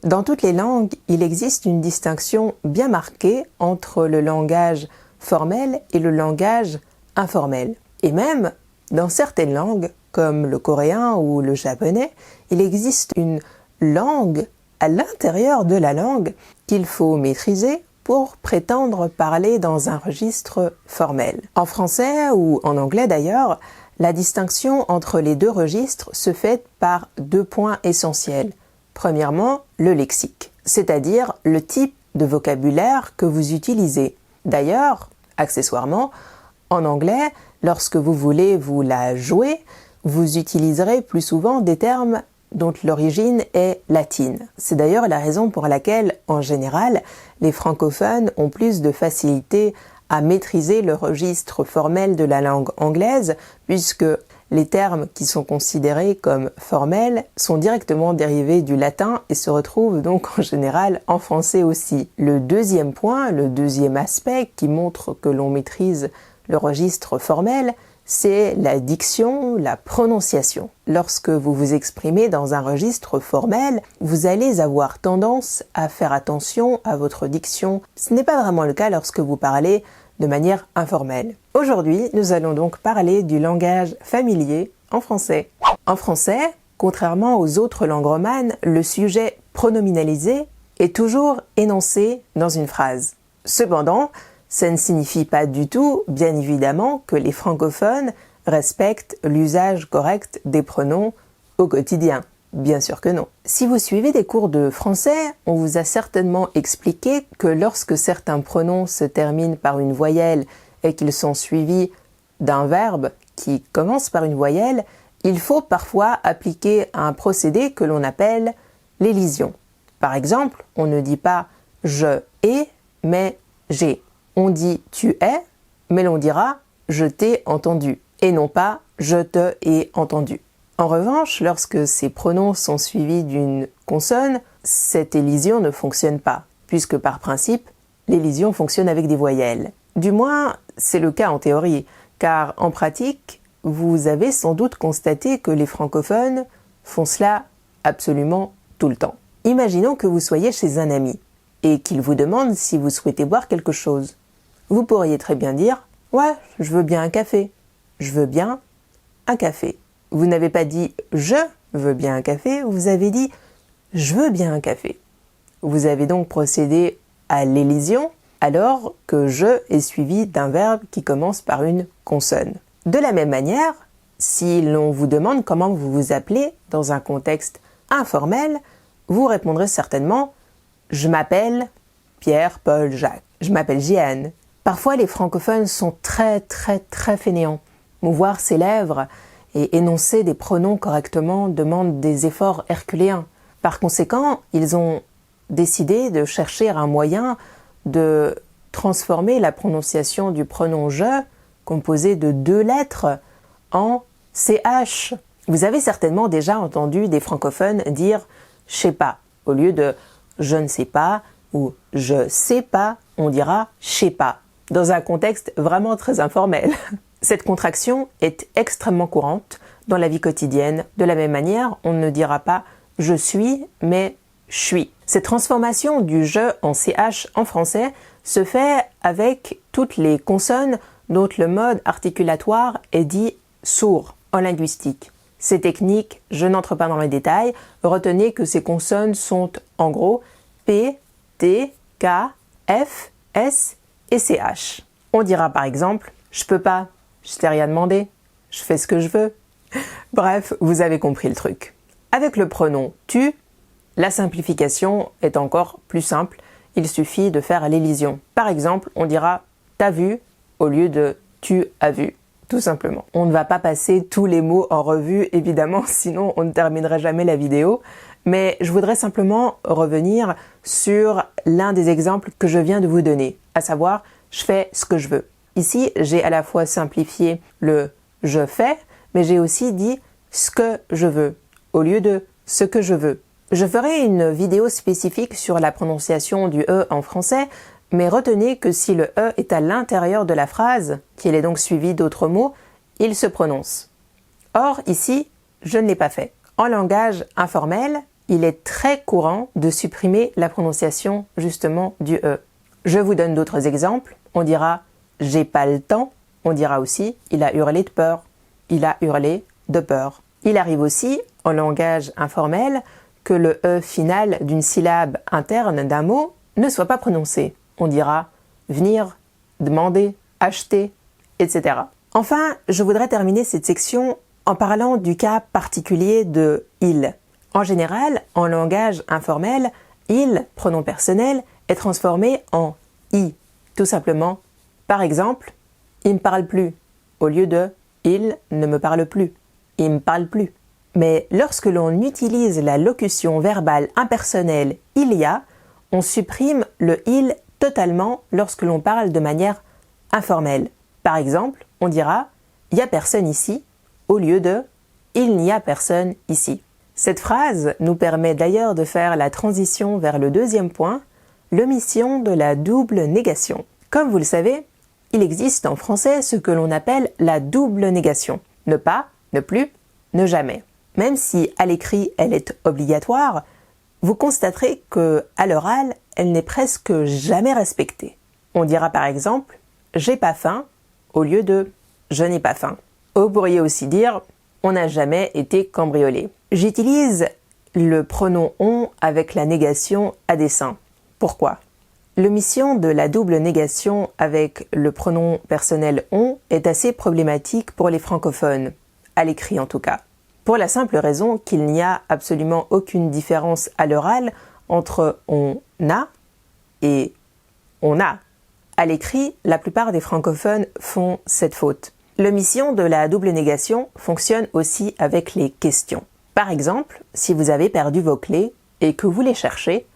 Dans toutes les langues, il existe une distinction bien marquée entre le langage formel et le langage informel. Et même, dans certaines langues, comme le coréen ou le japonais, il existe une langue à l'intérieur de la langue qu'il faut maîtriser pour prétendre parler dans un registre formel. En français ou en anglais d'ailleurs, la distinction entre les deux registres se fait par deux points essentiels. Premièrement, le lexique, c'est-à-dire le type de vocabulaire que vous utilisez. D'ailleurs, accessoirement, en anglais, lorsque vous voulez vous la jouer, vous utiliserez plus souvent des termes dont l'origine est latine. C'est d'ailleurs la raison pour laquelle, en général, les francophones ont plus de facilité à maîtriser le registre formel de la langue anglaise, puisque les termes qui sont considérés comme formels sont directement dérivés du latin et se retrouvent donc en général en français aussi. Le deuxième point, le deuxième aspect qui montre que l'on maîtrise le registre formel, c'est la diction, la prononciation. Lorsque vous vous exprimez dans un registre formel, vous allez avoir tendance à faire attention à votre diction. Ce n'est pas vraiment le cas lorsque vous parlez de manière informelle. Aujourd'hui, nous allons donc parler du langage familier en français. En français, contrairement aux autres langues romanes, le sujet pronominalisé est toujours énoncé dans une phrase. Cependant, ça ne signifie pas du tout, bien évidemment, que les francophones respectent l'usage correct des pronoms au quotidien. Bien sûr que non. Si vous suivez des cours de français, on vous a certainement expliqué que lorsque certains pronoms se terminent par une voyelle et qu'ils sont suivis d'un verbe qui commence par une voyelle, il faut parfois appliquer un procédé que l'on appelle l'élision. Par exemple, on ne dit pas « je ai », mais « j'ai ». On dit « tu es », mais l'on dira « je t'ai entendu » et non pas « je te ai entendu ». En revanche, lorsque ces pronoms sont suivis d'une consonne, cette élision ne fonctionne pas, puisque par principe, l'élision fonctionne avec des voyelles. Du moins, c'est le cas en théorie, car en pratique, vous avez sans doute constaté que les francophones font cela absolument tout le temps. Imaginons que vous soyez chez un ami et qu'il vous demande si vous souhaitez boire quelque chose. Vous pourriez très bien dire « Ouais, je veux bien un café. Je veux bien un café. » Vous n'avez pas dit « je veux bien un café », vous avez dit « je veux bien un café ». Vous avez donc procédé à l'élision alors que « je » est suivi d'un verbe qui commence par une consonne. De la même manière, si l'on vous demande comment vous vous appelez dans un contexte informel, vous répondrez certainement « je m'appelle Pierre, Paul, Jacques. Je m'appelle Jeanne ». Parfois, les francophones sont très fainéants. Mouvoir ses lèvres et énoncer des pronoms correctement demande des efforts herculéens. Par conséquent, ils ont décidé de chercher un moyen de transformer la prononciation du pronom « je », composé de 2 lettres, en « ch ». Vous avez certainement déjà entendu des francophones dire « je sais pas ». Au lieu de « je ne sais pas » ou « je sais pas », on dira « je sais pas », dans un contexte vraiment très informel. Cette contraction est extrêmement courante dans la vie quotidienne. De la même manière, on ne dira pas « je suis » mais « je suis ». Cette transformation du « je » en « ch » en français se fait avec toutes les consonnes dont le mode articulatoire est dit sourd en linguistique. Ces techniques, je n'entre pas dans les détails, retenez que ces consonnes sont en gros P, T, K, F, S et CH. On dira par exemple « je peux pas ». Je t'ai rien demandé, je fais ce que je veux. Bref, vous avez compris le truc. Avec le pronom « tu », la simplification est encore plus simple, il suffit de faire l'élision. Par exemple, on dira « t'as vu » au lieu de « tu as vu », tout simplement. On ne va pas passer tous les mots en revue, évidemment, sinon on ne terminerait jamais la vidéo, mais je voudrais simplement revenir sur l'un des exemples que je viens de vous donner, à savoir « je fais ce que je veux ». Ici, j'ai à la fois simplifié le « je fais », mais j'ai aussi dit « ce que je veux » au lieu de « ce que je veux ». Je ferai une vidéo spécifique sur la prononciation du « e » en français, mais retenez que si le « e » est à l'intérieur de la phrase, qu'il est donc suivi d'autres mots, il se prononce. Or, ici, je ne l'ai pas fait. En langage informel, il est très courant de supprimer la prononciation justement du E. Je vous donne d'autres exemples. On dira « j'ai pas le temps ». On dira aussi « il a hurlé de peur ». Il a hurlé de peur. Il arrive aussi, en langage informel, que le E final d'une syllabe interne d'un mot ne soit pas prononcé. On dira « venir », « demander », « acheter », etc. Enfin, je voudrais terminer cette section en parlant du cas particulier de « il ». En général, en langage informel, « il », pronom personnel, est transformé en « i ». Tout simplement, par exemple, « il me parle plus » au lieu de « il ne me parle plus ». Il me parle plus. Mais lorsque l'on utilise la locution verbale impersonnelle « il y a », on supprime le « il » totalement lorsque l'on parle de manière informelle. Par exemple, on dira « il y a personne ici » au lieu de « il n'y a personne ici ». Cette phrase nous permet d'ailleurs de faire la transition vers le deuxième point, l'omission de la double négation. Comme vous le savez, il existe en français ce que l'on appelle la double négation. Ne pas, ne plus, ne jamais. Même si à l'écrit elle est obligatoire, vous constaterez que à l'oral, elle n'est presque jamais respectée. On dira par exemple « j'ai pas faim » au lieu de « je n'ai pas faim ». Vous pourriez aussi dire « on n'a jamais été cambriolé ». J'utilise le pronom « on » avec la négation à dessein. Pourquoi ? L'omission de la double négation avec le pronom personnel « on » est assez problématique pour les francophones, à l'écrit en tout cas. Pour la simple raison qu'il n'y a absolument aucune différence à l'oral entre « on a » et « on a ». À l'écrit, la plupart des francophones font cette faute. L'omission de la double négation fonctionne aussi avec les questions. Par exemple, si vous avez perdu vos clés et que vous les cherchez,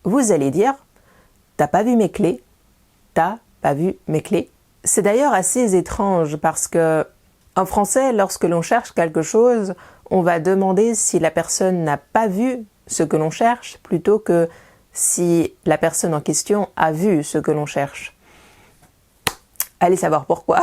vous allez dire « t'as pas vu mes clés ?» « T'as pas vu mes clés ?» C'est d'ailleurs assez étrange parce que, en français, lorsque l'on cherche quelque chose, on va demander si la personne n'a pas vu ce que l'on cherche plutôt que si la personne en question a vu ce que l'on cherche. Allez savoir pourquoi.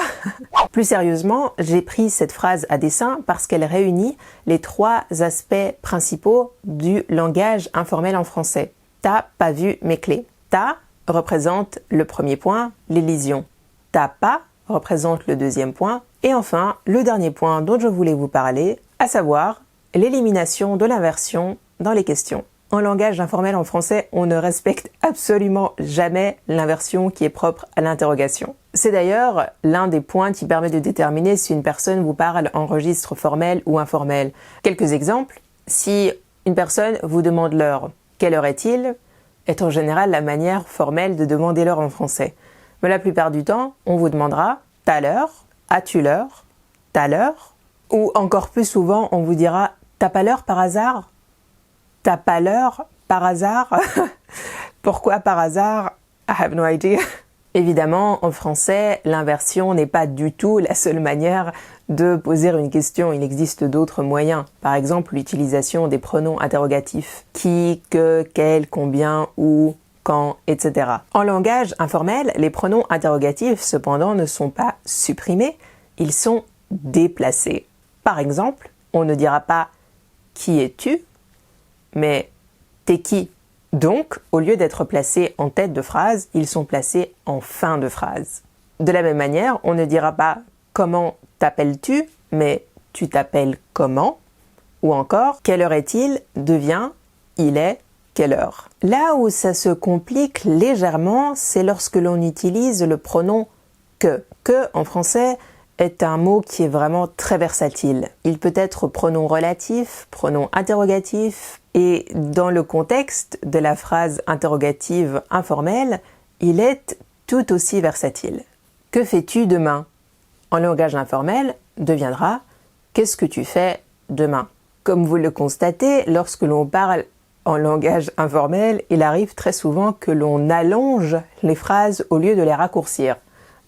Plus sérieusement, j'ai pris cette phrase à dessein parce qu'elle réunit les trois aspects principaux du langage informel en français. T'as pas vu mes clés. T'as représente le premier point, l'élision. T'as pas représente le deuxième point. Et enfin, le dernier point dont je voulais vous parler, à savoir l'élimination de l'inversion dans les questions. En langage informel en français, on ne respecte absolument jamais l'inversion qui est propre à l'interrogation. C'est d'ailleurs l'un des points qui permet de déterminer si une personne vous parle en registre formel ou informel. Quelques exemples. Si une personne vous demande l'heure, quelle heure est-il ? Est en général la manière formelle de demander l'heure en français. Mais la plupart du temps, on vous demandera « t'as l'heure »,« as-tu l'heure »,« t'as l'heure » ou encore plus souvent, on vous dira « t'as pas l'heure par hasard ?» T'as pas l'heure par hasard? Pourquoi par hasard? I have no idea. Évidemment, en français, l'inversion n'est pas du tout la seule manière de poser une question. Il existe d'autres moyens. Par exemple, l'utilisation des pronoms interrogatifs. Qui, que, quel, combien, où, quand, etc. En langage informel, les pronoms interrogatifs, cependant, ne sont pas supprimés. Ils sont déplacés. Par exemple, on ne dira pas « qui es-tu ?» mais « t'es qui ?» Donc, au lieu d'être placés en tête de phrase, ils sont placés en fin de phrase. De la même manière, on ne dira pas « comment t'appelles-tu ?» mais « tu t'appelles comment ?» ou encore « quelle heure est-il ?» devient « il est quelle heure ?» Là où ça se complique légèrement, c'est lorsque l'on utilise le pronom « que ». « Que » en français est un mot qui est vraiment très versatile. Il peut être pronom relatif, pronom interrogatif, et dans le contexte de la phrase interrogative informelle, il est tout aussi versatile. « Que fais-tu demain ?» en langage informel deviendra « qu'est-ce que tu fais demain ?» Comme vous le constatez, lorsque l'on parle en langage informel, il arrive très souvent que l'on allonge les phrases au lieu de les raccourcir.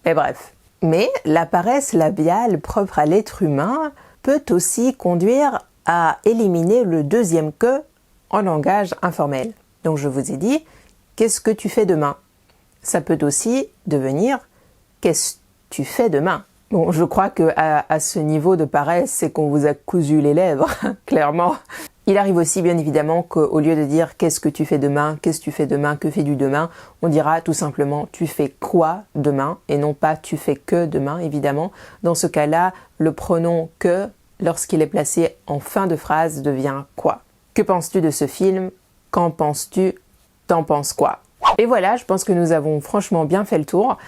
Mais bref. Mais la paresse labiale propre à l'être humain peut aussi conduire à éliminer le deuxième « que » en langage informel. Donc je vous ai dit « qu'est-ce que tu fais demain ?» Ça peut aussi devenir « qu'est-ce que tu fais demain ?» Bon, je crois qu'à ce niveau de paresse, c'est qu'on vous a cousu les lèvres, clairement. Il arrive aussi bien évidemment qu'au lieu de dire qu'est-ce que tu fais demain, qu'est-ce que tu fais demain, que fais-tu demain, on dira tout simplement tu fais quoi demain et non pas tu fais que demain évidemment. Dans ce cas-là, le pronom que, lorsqu'il est placé en fin de phrase, devient quoi. Que penses-tu de ce film? Qu'en penses-tu? T'en penses quoi? Et voilà, je pense que nous avons franchement bien fait le tour.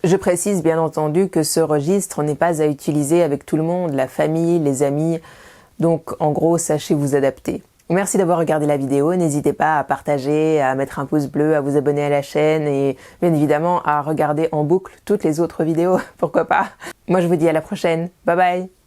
Je précise bien entendu que ce registre n'est pas à utiliser avec tout le monde, la famille, les amis. Donc en gros, sachez vous adapter. Merci d'avoir regardé la vidéo, n'hésitez pas à partager, à mettre un pouce bleu, à vous abonner à la chaîne et bien évidemment à regarder en boucle toutes les autres vidéos, pourquoi pas. Moi je vous dis à la prochaine, bye bye.